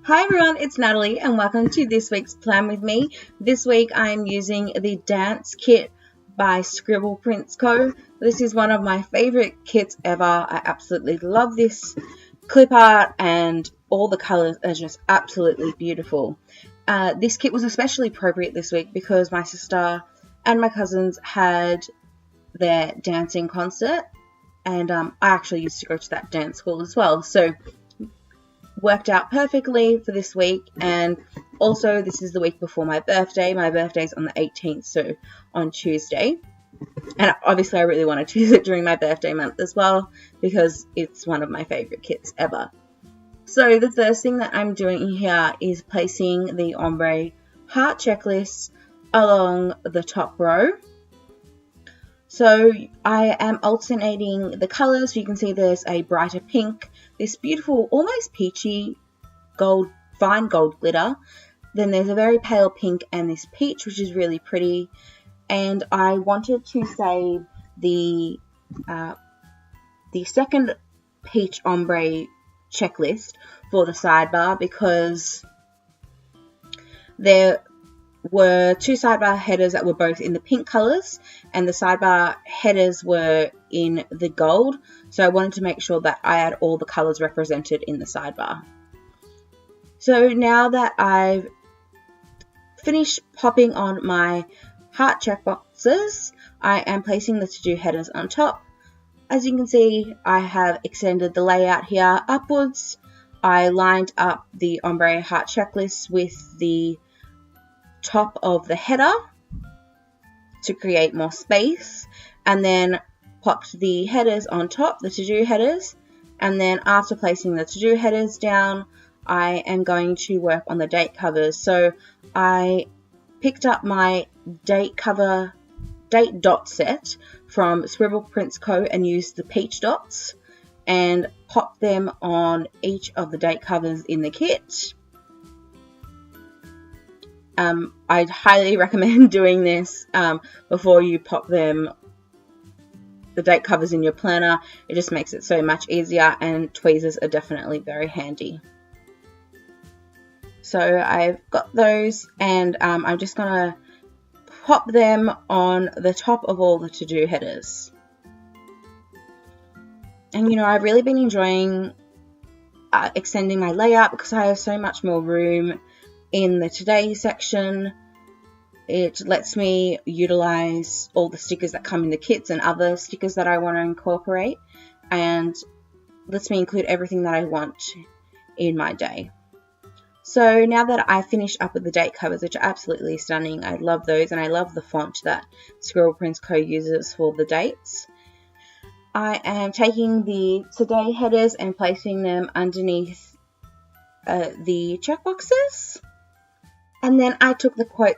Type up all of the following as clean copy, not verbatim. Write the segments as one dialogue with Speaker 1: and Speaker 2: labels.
Speaker 1: Hi everyone, it's Natalie and welcome to this week's Plan With Me. This week I'm using the Dance Kit by Scribble Prints Co. This is one of my favourite kits ever. I absolutely love this clip art and all the colours are just absolutely beautiful. This kit was especially appropriate this week because my sister and my cousins had their dancing concert and I actually used to go to that dance school as well. So worked out perfectly for this week, and also this is the week before my birthday. My birthday's on the 18th, so on Tuesday, and obviously I really wanted to use it during my birthday month as well because it's one of my favorite kits ever. So the first thing that I'm doing here is placing the ombre heart checklist along the top row. So I am alternating the colours. You can see there's a brighter pink, this beautiful, almost peachy gold, fine gold glitter. Then there's a very pale pink and this peach, which is really pretty. And I wanted to save the second peach ombre checklist for the sidebar because there were two sidebar headers that were both in the pink colours and the sidebar headers were in the gold, so I wanted to make sure that I had all the colours represented in the sidebar. So now that I've finished popping on my heart checkboxes, I am placing the to-do headers on top. As you can see, I have extended the layout here upwards. I lined up the ombre heart checklist with the top of the header to create more space, and then popped the headers on top, the to-do headers, and then after placing the to-do headers down, I am going to work on the date covers. So I picked up my date dot set from Scribble Prints Co. and used the peach dots and popped them on each of the date covers in the kit. I'd highly recommend doing this before you pop the date covers in your planner. It just makes it so much easier, and tweezers are definitely very handy. So I've got those, and I'm just going to pop them on the top of all the to-do headers. And you know, I've really been enjoying extending my layout because I have so much more room in the today section. It lets me utilize all the stickers that come in the kits and other stickers that I want to incorporate, and lets me include everything that I want in my day. So now that I finished up with the date covers, which are absolutely stunning, I love those, and I love the font that Scribble Prints Co. uses for the dates, I am taking the today headers and placing them underneath the checkboxes. And then I took the quote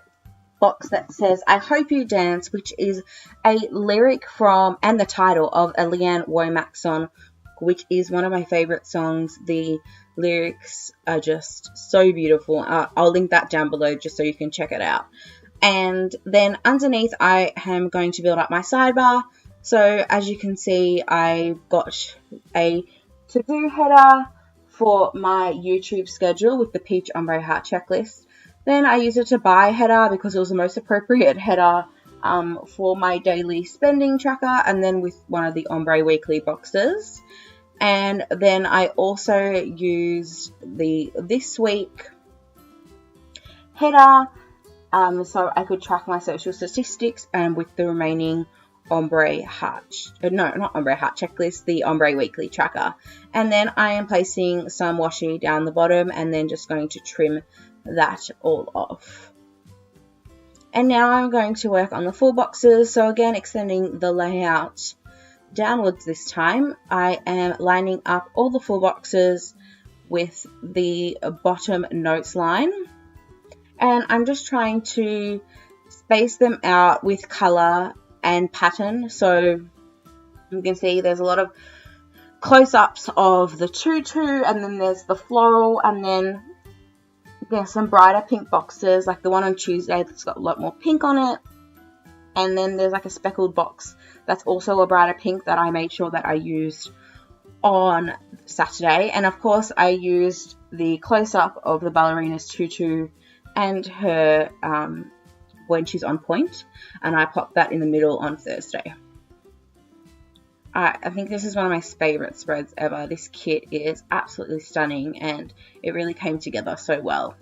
Speaker 1: box that says, "I hope you dance," which is a lyric from, and the title of, a Leanne Womack song, which is one of my favourite songs. The lyrics are just so beautiful. I'll link that down below just so you can check it out. And then underneath I am going to build up my sidebar. So as you can see, I've got a to-do header for my YouTube schedule with the peach ombre heart checklist. Then I used it to buy header because it was the most appropriate header for my daily spending tracker, and then with one of the ombre weekly boxes. And then I also used the this week header so I could track my social statistics, and with the remaining ombre heart, not ombre heart checklist, the ombre weekly tracker. And then I am placing some washi down the bottom and then just going to trim that all off. And now I'm going to work on the full boxes. So again, extending the layout downwards this time, I am lining up all the full boxes with the bottom notes line, and I'm just trying to space them out with color and pattern. So you can see there's a lot of close-ups of the tutu, and then there's the floral, and then there's some brighter pink boxes, like the one on Tuesday that's got a lot more pink on it. And then there's like a speckled box that's also a brighter pink that I made sure that I used on Saturday, and of course I used the close-up of the ballerina's tutu and her when she's on point, and I popped that in the middle on Thursday. I think this is one of my favourite spreads ever. This kit is absolutely stunning and it really came together so well.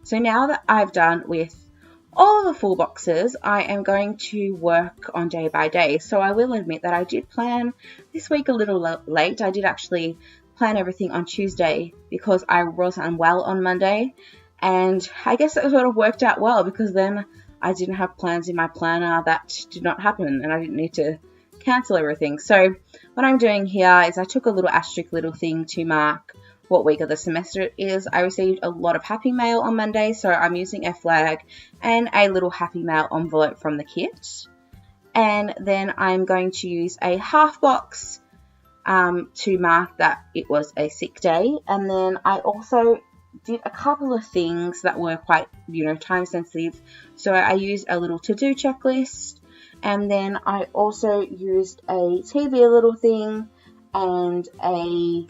Speaker 1: So now that I've done with all the full boxes, I am going to work on day by day. So I will admit that I did plan this week a little late. I did actually plan everything on Tuesday because I was unwell on Monday, and I guess it sort of worked out well because then I didn't have plans in my planner that did not happen and I didn't need to cancel everything. So what I'm doing here is I took a little asterisk little thing to mark what week of the semester it is. I received a lot of Happy Mail on Monday, so I'm using a flag and a little Happy Mail envelope from the kit. And then I'm going to use a half box to mark that it was a sick day. And then I also did a couple of things that were quite, time sensitive. So I used a little to-do checklist, and then I also used a TV little thing and a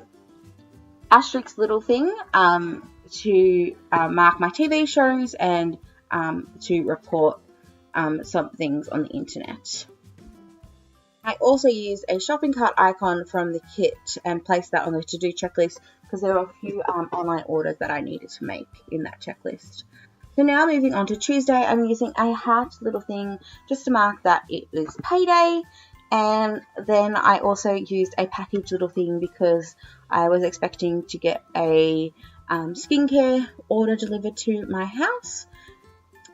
Speaker 1: asterisk little thing to mark my TV shows and to report some things on the internet. I also used a shopping cart icon from the kit and placed that on the to-do checklist because there were a few online orders that I needed to make in that checklist. So now moving on to Tuesday, I'm using a heart little thing just to mark that it is payday. And then I also used a package little thing because I was expecting to get a skincare order delivered to my house.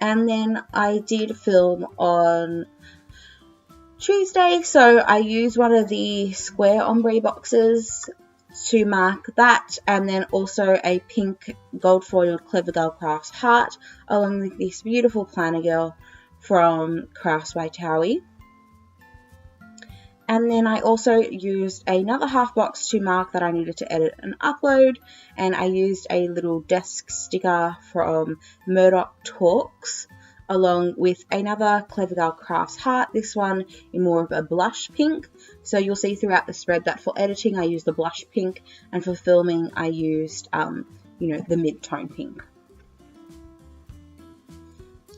Speaker 1: And then I did film on Tuesday, so I used one of the square ombre boxes to mark that, and then also a pink gold foiled Clever Girl Crafts heart along with this beautiful planner girl from Crafts by Towie. And then I also used another half box to mark that I needed to edit and upload, and I used a little desk sticker from Murdoch Talks along with another Clever Girl Crafts heart, this one in more of a blush pink. So you'll see throughout the spread that for editing I used the blush pink, and for filming I used the mid-tone pink.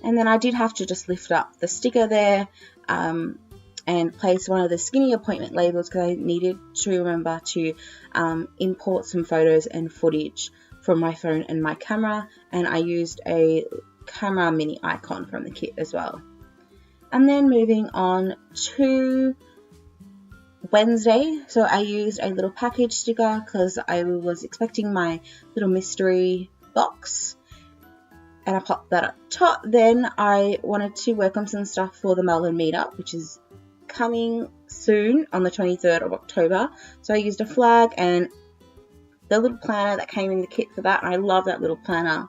Speaker 1: And then I did have to just lift up the sticker there and place one of the skinny appointment labels because I needed to remember to import some photos and footage from my phone and my camera, and I used a camera mini icon from the kit as well. And then moving on to Wednesday, so I used a little package sticker because I was expecting my little mystery box, and I popped that up top. Then I wanted to work on some stuff for the Melbourne meetup, which is coming soon on the 23rd of October. So I used a flag and the little planner that came in the kit for that, and I love that little planner.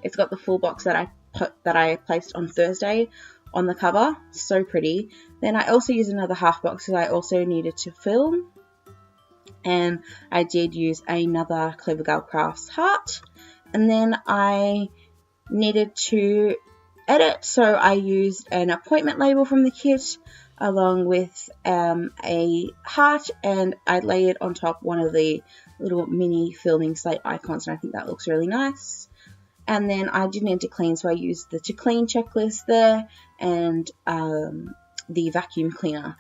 Speaker 1: It's got the full box that I placed on Thursday on the cover. So pretty. Then I also used another half box because I also needed to film, and I did use another Clever Girl Crafts heart. And then I needed to edit, so I used an appointment label from the kit along with a heart, and I layered on top one of the little mini filming slate icons, and I think that looks really nice. And then I did need to clean, so I used the to clean checklist there and the vacuum cleaner.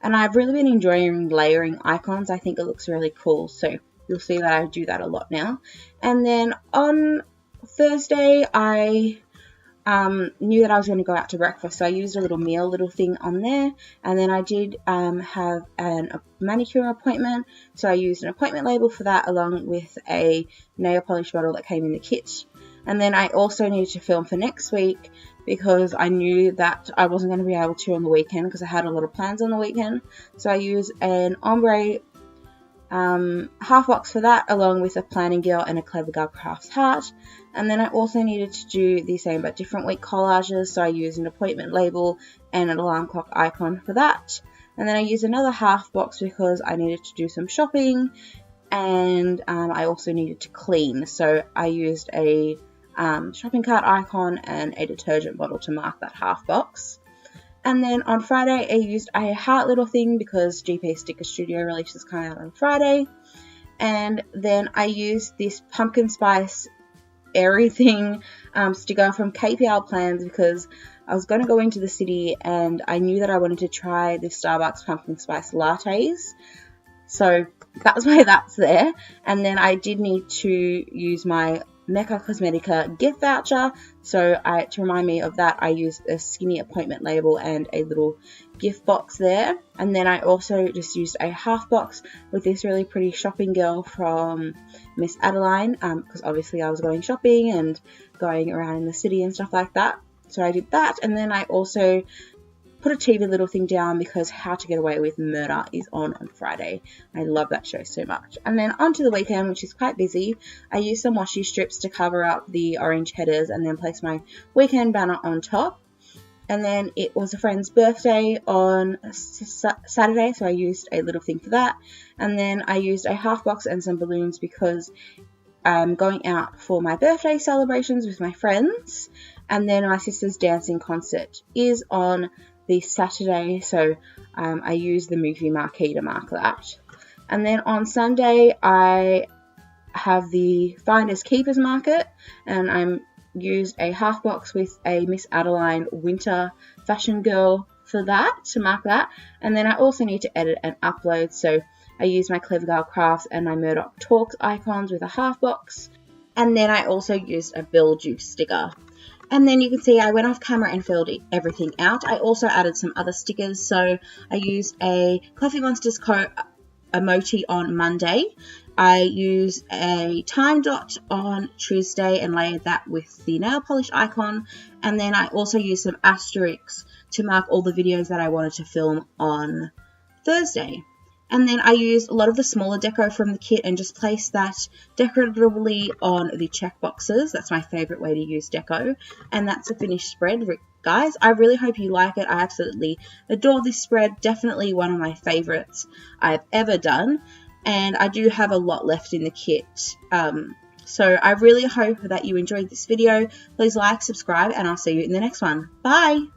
Speaker 1: And I've really been enjoying layering icons. I think it looks really cool, so you'll see that I do that a lot now. And then on Thursday, I knew that I was going to go out to breakfast, so I used a little meal little thing on there. And then I did have a manicure appointment, so I used an appointment label for that along with a nail polish bottle that came in the kit. And then I also needed to film for next week because I knew that I wasn't going to be able to on the weekend because I had a lot of plans on the weekend. So I used an ombre half box for that along with a planning girl and a Clever Girl Crafts heart. And then I also needed to do the same but different week collages, so I used an appointment label and an alarm clock icon for that. And then I used another half box because I needed to do some shopping, and I also needed to clean, so I used a shopping cart icon and a detergent bottle to mark that half box. And then on Friday I used a heart little thing because GP Sticker Studio releases come out on Friday. And then I used this pumpkin spice everything sticker from KPL Plans because I was going to go into the city and I knew that I wanted to try the Starbucks pumpkin spice lattes. So that's why that's there. And then I did need to use my Mecca Cosmetica gift voucher. So to remind me of that, I used a skinny appointment label and a little gift box there. And then I also just used a half box with this really pretty shopping girl from Miss Adeline, because obviously I was going shopping and going around in the city and stuff like that. So I did that, and then I also put a TV little thing down because How to Get Away with Murder is on Friday. I love that show so much. And then onto the weekend, which is quite busy, I used some washi strips to cover up the orange headers and then place my weekend banner on top. And then it was a friend's birthday on Saturday, so I used a little thing for that. And then I used a half box and some balloons because I'm going out for my birthday celebrations with my friends. And then my sister's dancing concert is on this Saturday, so I used the movie marquee to mark that. And then on Sunday, I have the Finders Keepers market, and I'm used a half box with a Miss Adeline winter fashion girl for that, to mark that. And then I also need to edit and upload, so I used my Clever Girl Crafts and my Murdoch Talks icons with a half box. And then I also used a Bill Juice sticker. And then you can see I went off camera and filled everything out. I also added some other stickers, so I used a Coffee Monsters Co. emoji on Monday. I used a time dot on Tuesday and layered that with the nail polish icon. And then I also used some asterisks to mark all the videos that I wanted to film on Thursday. And then I used a lot of the smaller deco from the kit and just placed that decoratively on the check boxes. That's my favourite way to use deco. And that's a finished spread, guys. I really hope you like it. I absolutely adore this spread. Definitely one of my favourites I've ever done. And I do have a lot left in the kit. So I really hope that you enjoyed this video. Please like, subscribe, and I'll see you in the next one. Bye!